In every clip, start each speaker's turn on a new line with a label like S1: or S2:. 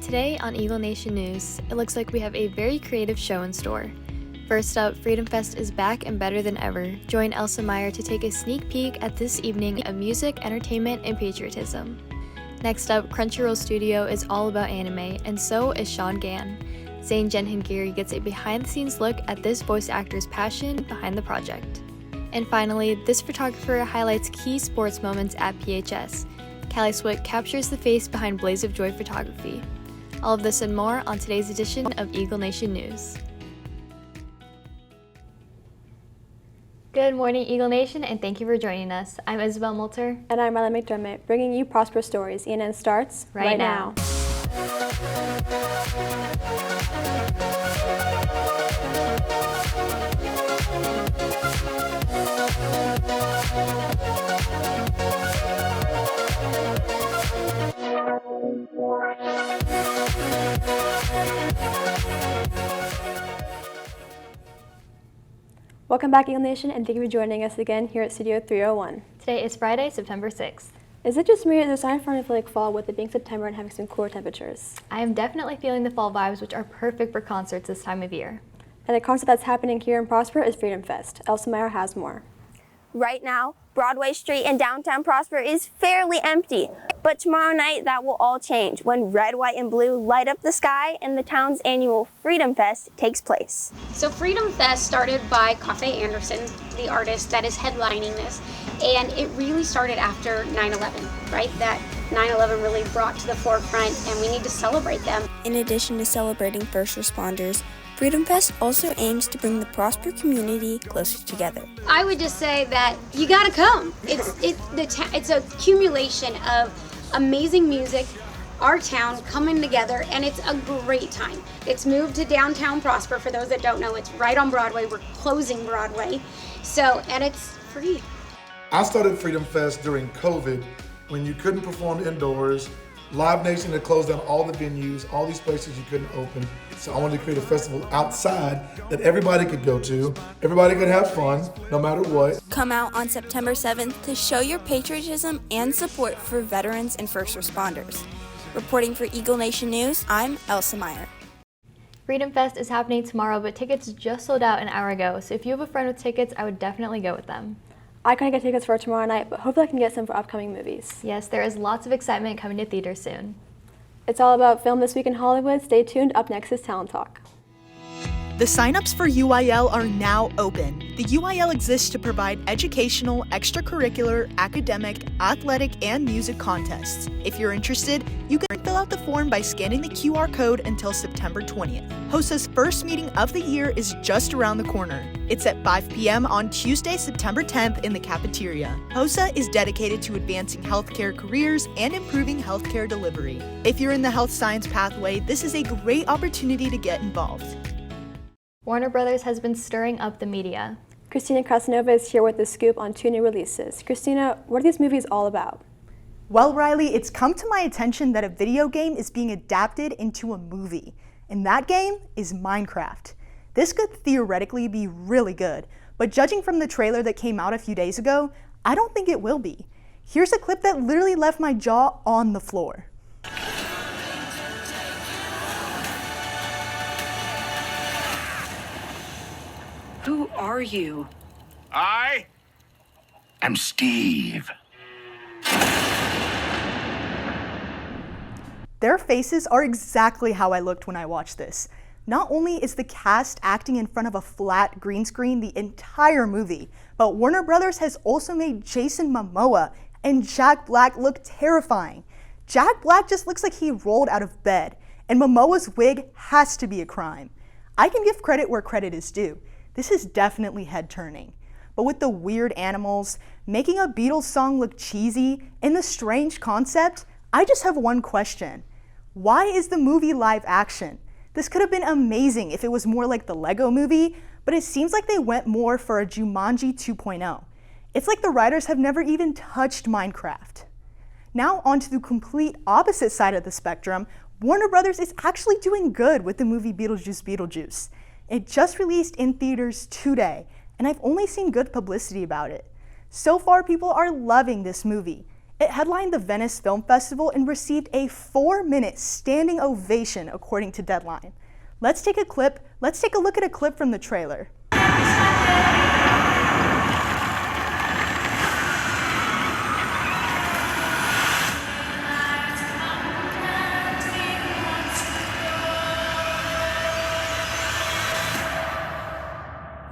S1: Today on Eagle Nation News, it looks like we have a very creative show in store. First up, Freedom Fest is back and better than ever. Join Elsa Meyer to take a sneak peek at this evening of music, entertainment, and patriotism. Next up, Crunchyroll Studio is all about anime, and so is Sean Gann. Zane Genhengiri gets a behind-the-scenes look at this voice actor's passion behind the project. And finally, this photographer highlights key sports moments at PHS. Callie Swick captures the face behind Blaze of Joy photography. All of this and more on today's edition of Eagle Nation News. Good morning, Eagle Nation, and thank you for joining us. I'm Isabel Moulter.
S2: And I'm Riley McDermott, bringing you prosperous stories. ENN starts right now. Welcome back, Eagle Nation, and thank you for joining us again here at Studio 301.
S1: Today is Friday, September 6th.
S2: Is it just me, or is it starting to feel like fall with it being September and having some cooler temperatures?
S1: I am definitely feeling the fall vibes, which are perfect for concerts this time of year.
S2: And the concert that's happening here in Prosper is Freedom Fest. Elsa Meyer has more.
S3: Right now, Broadway Street in downtown Prosper is fairly empty, but tomorrow night that will all change when red, white, and blue light up the sky and the town's annual Freedom Fest takes place.
S4: So Freedom Fest started by Cafe Anderson, the artist that is headlining this, and it really started after 9/11, right? That 9/11 really brought to the forefront, and we need to celebrate them.
S3: In addition to celebrating first responders, Freedom Fest also aims to bring the Prosper community closer together.
S4: I would just say that you gotta come. It's a accumulation of amazing music, our town coming together, and it's a great time. It's moved to downtown Prosper. For those that don't know, it's right on Broadway. We're closing Broadway, and it's free.
S5: I started Freedom Fest during COVID when you couldn't perform indoors. Live Nation had closed down all the venues, all these places you couldn't open. So I wanted to create a festival outside that everybody could go to, everybody could have fun, no matter what.
S3: Come out on September 7th to show your patriotism and support for veterans and first responders. Reporting for Eagle Nation News, I'm Elsa Meyer.
S1: Freedom Fest is happening tomorrow, but tickets just sold out an hour ago, so if you have a friend with tickets, I would definitely go with them.
S2: I couldn't get tickets for tomorrow night, but hopefully I can get some for upcoming movies.
S1: Yes, there is lots of excitement coming to theaters soon.
S2: It's all about film this week in Hollywood. Stay tuned. Up next is Talent Talk.
S6: The signups for UIL are now open. The UIL exists to provide educational, extracurricular, academic, athletic, and music contests. If you're interested, you can fill out the form by scanning the QR code until September 20th. HOSA's first meeting of the year is just around the corner. It's at 5 p.m. on Tuesday, September 10th in the cafeteria. HOSA is dedicated to advancing healthcare careers and improving healthcare delivery. If you're in the health science pathway, this is a great opportunity to get involved.
S1: Warner Brothers has been stirring up the media.
S2: Christina Casanova is here with the scoop on 2 new releases. Christina, what are these movies all about?
S6: Well, Riley, it's come to my attention that a video game is being adapted into a movie, and that game is Minecraft. This could theoretically be really good, but judging from the trailer that came out a few days ago, I don't think it will be. Here's a clip that literally left my jaw on the floor.
S7: Who are you?
S8: I am Steve.
S6: Their faces are exactly how I looked when I watched this. Not only is the cast acting in front of a flat green screen the entire movie, but Warner Brothers has also made Jason Momoa and Jack Black look terrifying. Jack Black just looks like he rolled out of bed, and Momoa's wig has to be a crime. I can give credit where credit is due. This is definitely head-turning. But with the weird animals, making a Beatles song look cheesy, and the strange concept, I just have one question. Why is the movie live action? This could have been amazing if it was more like the Lego movie, but it seems like they went more for a Jumanji 2.0. It's like the writers have never even touched Minecraft. Now onto the complete opposite side of the spectrum, Warner Brothers is actually doing good with the movie Beetlejuice. It just released in theaters today, and I've only seen good publicity about it. So far, people are loving this movie. It headlined the Venice Film Festival and received a 4-minute standing ovation according to Deadline. Let's take a look at a clip from the trailer.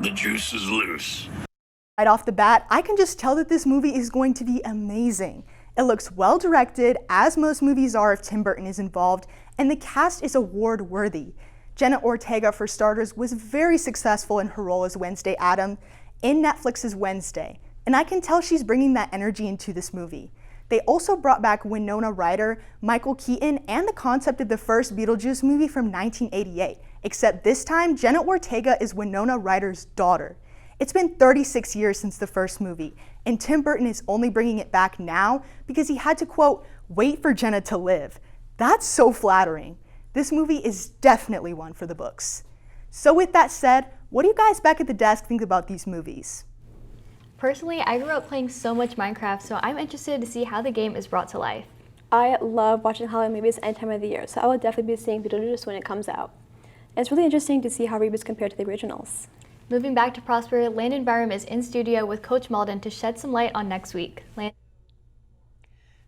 S8: The juice is loose.
S6: Right off the bat, I can just tell that this movie is going to be amazing. It looks well directed, as most movies are if Tim Burton is involved, and the cast is award worthy. Jenna Ortega, for starters, was very successful in her role as Wednesday Addams in Netflix's Wednesday, and I can tell she's bringing that energy into this movie. They also brought back Winona Ryder, Michael Keaton, and the concept of the first Beetlejuice movie from 1988, except this time Jenna Ortega is Winona Ryder's daughter. It's been 36 years since the first movie, and Tim Burton is only bringing it back now because he had to, quote, wait for Jenna to live. That's so flattering. This movie is definitely one for the books. So with that said, what do you guys back at the desk think about these movies?
S1: Personally, I grew up playing so much Minecraft, so I'm interested to see how the game is brought to life.
S2: I love watching Halloween movies any time of the year, so I will definitely be seeing Beetlejuice when it comes out. And it's really interesting to see how reboots compare to the originals.
S1: Moving back to Prosper, Landon Byram is in studio with Coach Malden to shed some light on next week.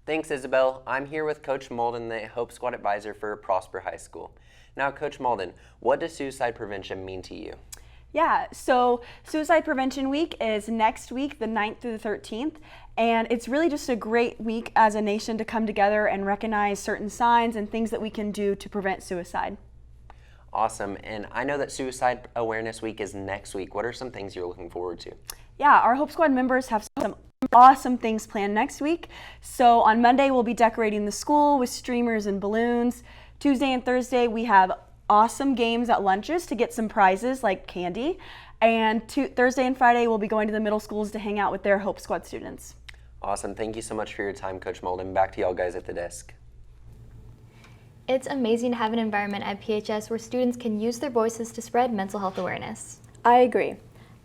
S9: Thanks, Isabel. I'm here with Coach Malden, the Hope Squad advisor for Prosper High School. Now, Coach Malden, what does suicide prevention mean to you?
S10: Yeah, so Suicide Prevention Week is next week, the 9th through the 13th, and it's really just a great week as a nation to come together and recognize certain signs and things that we can do to prevent suicide.
S9: Awesome, and I know that Suicide Awareness Week is next week. What are some things you're looking forward to?
S10: Yeah, our Hope Squad members have some awesome things planned next week. So on Monday, we'll be decorating the school with streamers and balloons. Tuesday and Thursday, we have awesome games at lunches to get some prizes like candy. And Thursday and Friday, we'll be going to the middle schools to hang out with their Hope Squad students.
S9: Awesome. Thank you so much for your time, Coach Malden. Back to y'all guys at the desk.
S1: It's amazing to have an environment at PHS where students can use their voices to spread mental health awareness.
S2: I agree.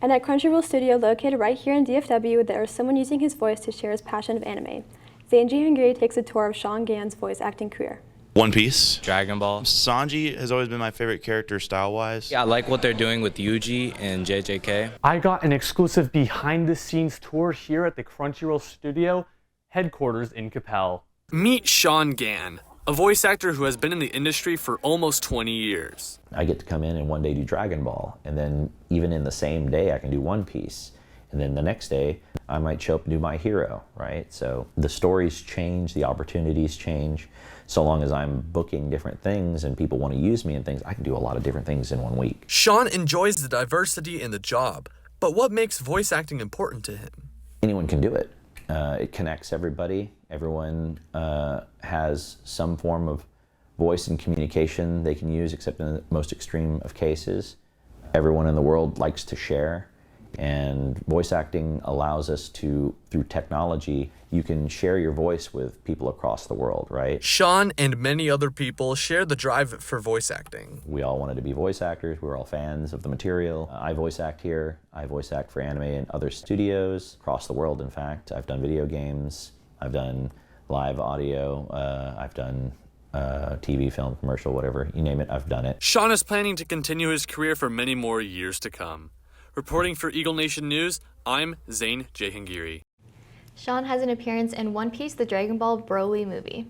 S2: And at Crunchyroll Studio, located right here in DFW, there is someone using his voice to share his passion of anime. Zane Jihangiri takes a tour of Sean Gann's voice acting career.
S11: One Piece.
S12: Dragon Ball.
S11: Sanji has always been my favorite character style-wise.
S12: Yeah, I like what they're doing with Yuji and JJK.
S13: I got an exclusive behind-the-scenes tour here at the Crunchyroll Studio headquarters in Capel.
S14: Meet Sean Gann, a voice actor who has been in the industry for almost 20 years.
S15: I get to come in and one day do Dragon Ball, and then even in the same day I can do One Piece. And then the next day I might show up and do My Hero, right? So the stories change, the opportunities change. So long as I'm booking different things and people want to use me and things, I can do a lot of different things in 1 week.
S14: Sean enjoys the diversity in the job, but what makes voice acting important to him?
S15: Anyone can do it. It connects everybody. Everyone has some form of voice and communication they can use, except in the most extreme of cases. Everyone in the world likes to share, and voice acting allows us to, through technology, you can share your voice with people across the world, right?
S14: Sean and many other people share the drive for voice acting.
S15: We all wanted to be voice actors. We were all fans of the material. I voice act here. I voice act for anime and other studios across the world, in fact. I've done video games. I've done live audio. I've done TV, film, commercial, whatever. You name it, I've done it.
S14: Sean is planning to continue his career for many more years to come. Reporting for Eagle Nation News, I'm Zane Jehangiri.
S1: Sean has an appearance in One Piece, the Dragon Ball Broly movie.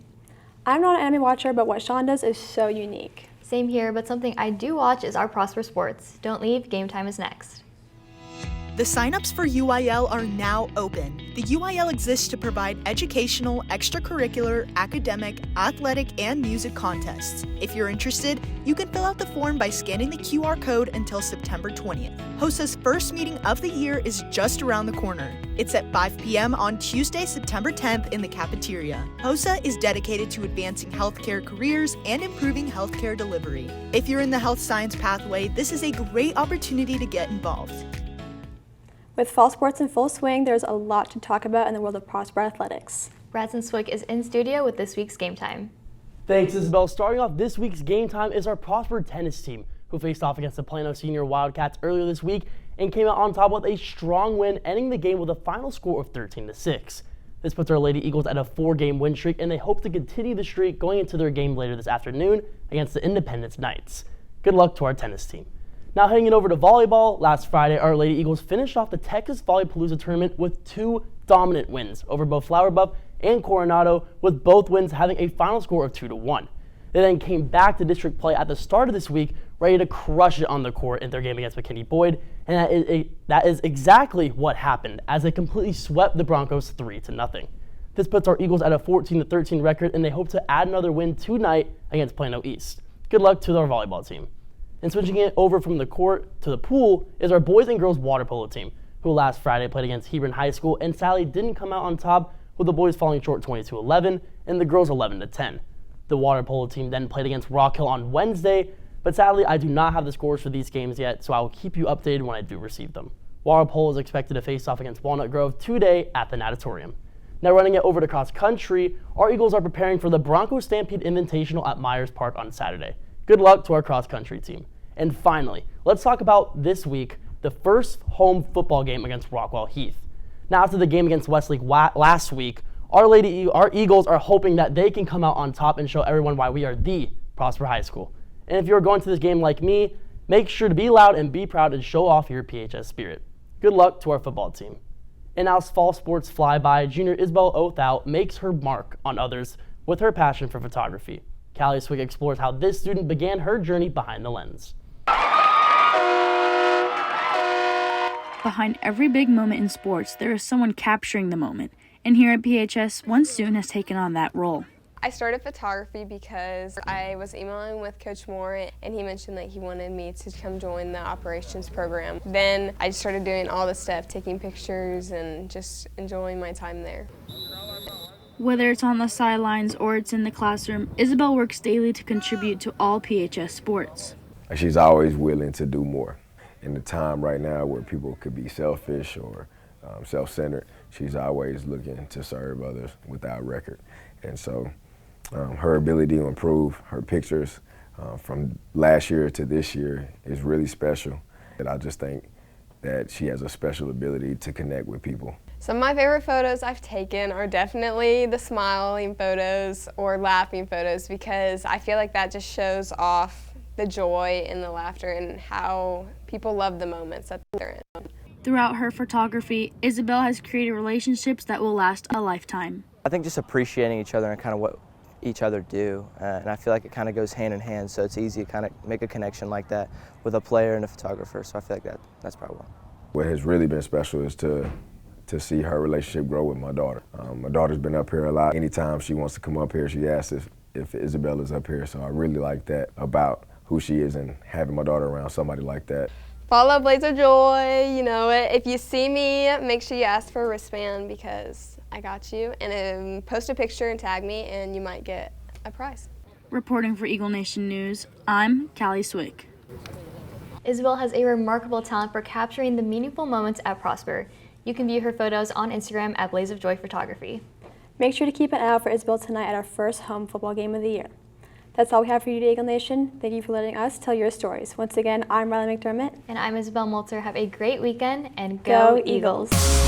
S2: I'm not an anime watcher, but what Sean does is so unique.
S1: Same here, but something I do watch is our Prosper Sports. Don't leave, game time is next.
S6: The signups for UIL are now open. The UIL exists to provide educational, extracurricular, academic, athletic, and music contests. If you're interested, you can fill out the form by scanning the QR code until September 20th. HOSA's first meeting of the year is just around the corner. It's at 5 p.m. on Tuesday, September 10th in the cafeteria. HOSA is dedicated to advancing healthcare careers and improving healthcare delivery. If you're in the health science pathway, this is a great opportunity to get involved.
S2: With fall sports in full swing, there's a lot to talk about in the world of Prosper Athletics.
S1: Bradson Swick is in studio with this week's Game Time.
S16: Thanks, Isabel. Starting off this week's Game Time is our Prosper tennis team, who faced off against the Plano Senior Wildcats earlier this week and came out on top with a strong win, ending the game with a final score of 13-6. This puts our Lady Eagles at a 4-game win streak, and they hope to continue the streak going into their game later this afternoon against the Independence Knights. Good luck to our tennis team. Now heading it over to volleyball, last Friday, our Lady Eagles finished off the Texas Volleypalooza tournament with 2 dominant wins over both Flower Buff and Coronado, with both wins having a final score of 2-1. They then came back to district play at the start of this week, ready to crush it on the court in their game against McKinney Boyd, and that is exactly what happened, as they completely swept the Broncos 3-0. This puts our Eagles at a 14-13 record, and they hope to add another win tonight against Plano East. Good luck to our volleyball team. And switching it over from the court to the pool is our boys and girls water polo team, who last Friday played against Hebron High School and sadly didn't come out on top, with the boys falling short 22-11 and the girls 11-10. The water polo team then played against Rock Hill on Wednesday, but sadly I do not have the scores for these games yet, so I will keep you updated when I do receive them. Water polo is expected to face off against Walnut Grove today at the Natatorium. Now running it over to cross country, our Eagles are preparing for the Bronco Stampede Invitational at Myers Park on Saturday. Good luck to our cross country team. And finally, let's talk about this week, the first home football game against Rockwell Heath. Now after the game against Westlake last week, our Eagles are hoping that they can come out on top and show everyone why we are the Prosper High School. And if you're going to this game like me, make sure to be loud and be proud and show off your PHS spirit. Good luck to our football team. In now fall sports flyby, junior Isabel Othau makes her mark on others with her passion for photography. Callie Swig explores how this student began her journey behind the lens.
S17: Behind every big moment in sports, there is someone capturing the moment. And here at PHS, one student has taken on that role.
S18: I started photography because I was emailing with Coach Moore and he mentioned that he wanted me to come join the operations program. Then I started doing all the stuff, taking pictures and just enjoying my time there.
S17: Whether it's on the sidelines or it's in the classroom, Isabel works daily to contribute to all PHS sports.
S19: She's always willing to do more. In the time right now where people could be selfish or self-centered, she's always looking to serve others without record. And so her ability to improve her pictures from last year to this year is really special. And I just think that she has a special ability to connect with people.
S18: Some of my favorite photos I've taken are definitely the smiling photos or laughing photos because I feel like that just shows off the joy and the laughter and how people love the moments that they're in.
S17: Throughout her photography, Isabel has created relationships that will last a lifetime.
S20: I think just appreciating each other and kind of what each other do, and I feel like it kind of goes hand in hand, so it's easy to kind of make a connection like that with a player and a photographer, so I feel like that's probably one.
S19: What has really been special is to see her relationship grow with my daughter. My daughter's been up here a lot. Anytime she wants to come up here, she asks if Isabel is up here, so I really like that about who she is and having my daughter around somebody like that.
S18: Follow Blaze of Joy, you know it. If you see me, make sure you ask for a wristband because I got you. And post a picture and tag me and you might get a prize.
S17: Reporting for Eagle Nation News, I'm Callie Swick.
S1: Isabel has a remarkable talent for capturing the meaningful moments at Prosper. You can view her photos on Instagram at Blaze of Joy Photography.
S2: Make sure to keep an eye out for Isabel tonight at our first home football game of the year. That's all we have for you today, Eagle Nation. Thank you for letting us tell your stories. Once again, I'm Riley McDermott.
S1: And I'm Isabel Molter. Have a great weekend and go Eagles.
S2: Eagles.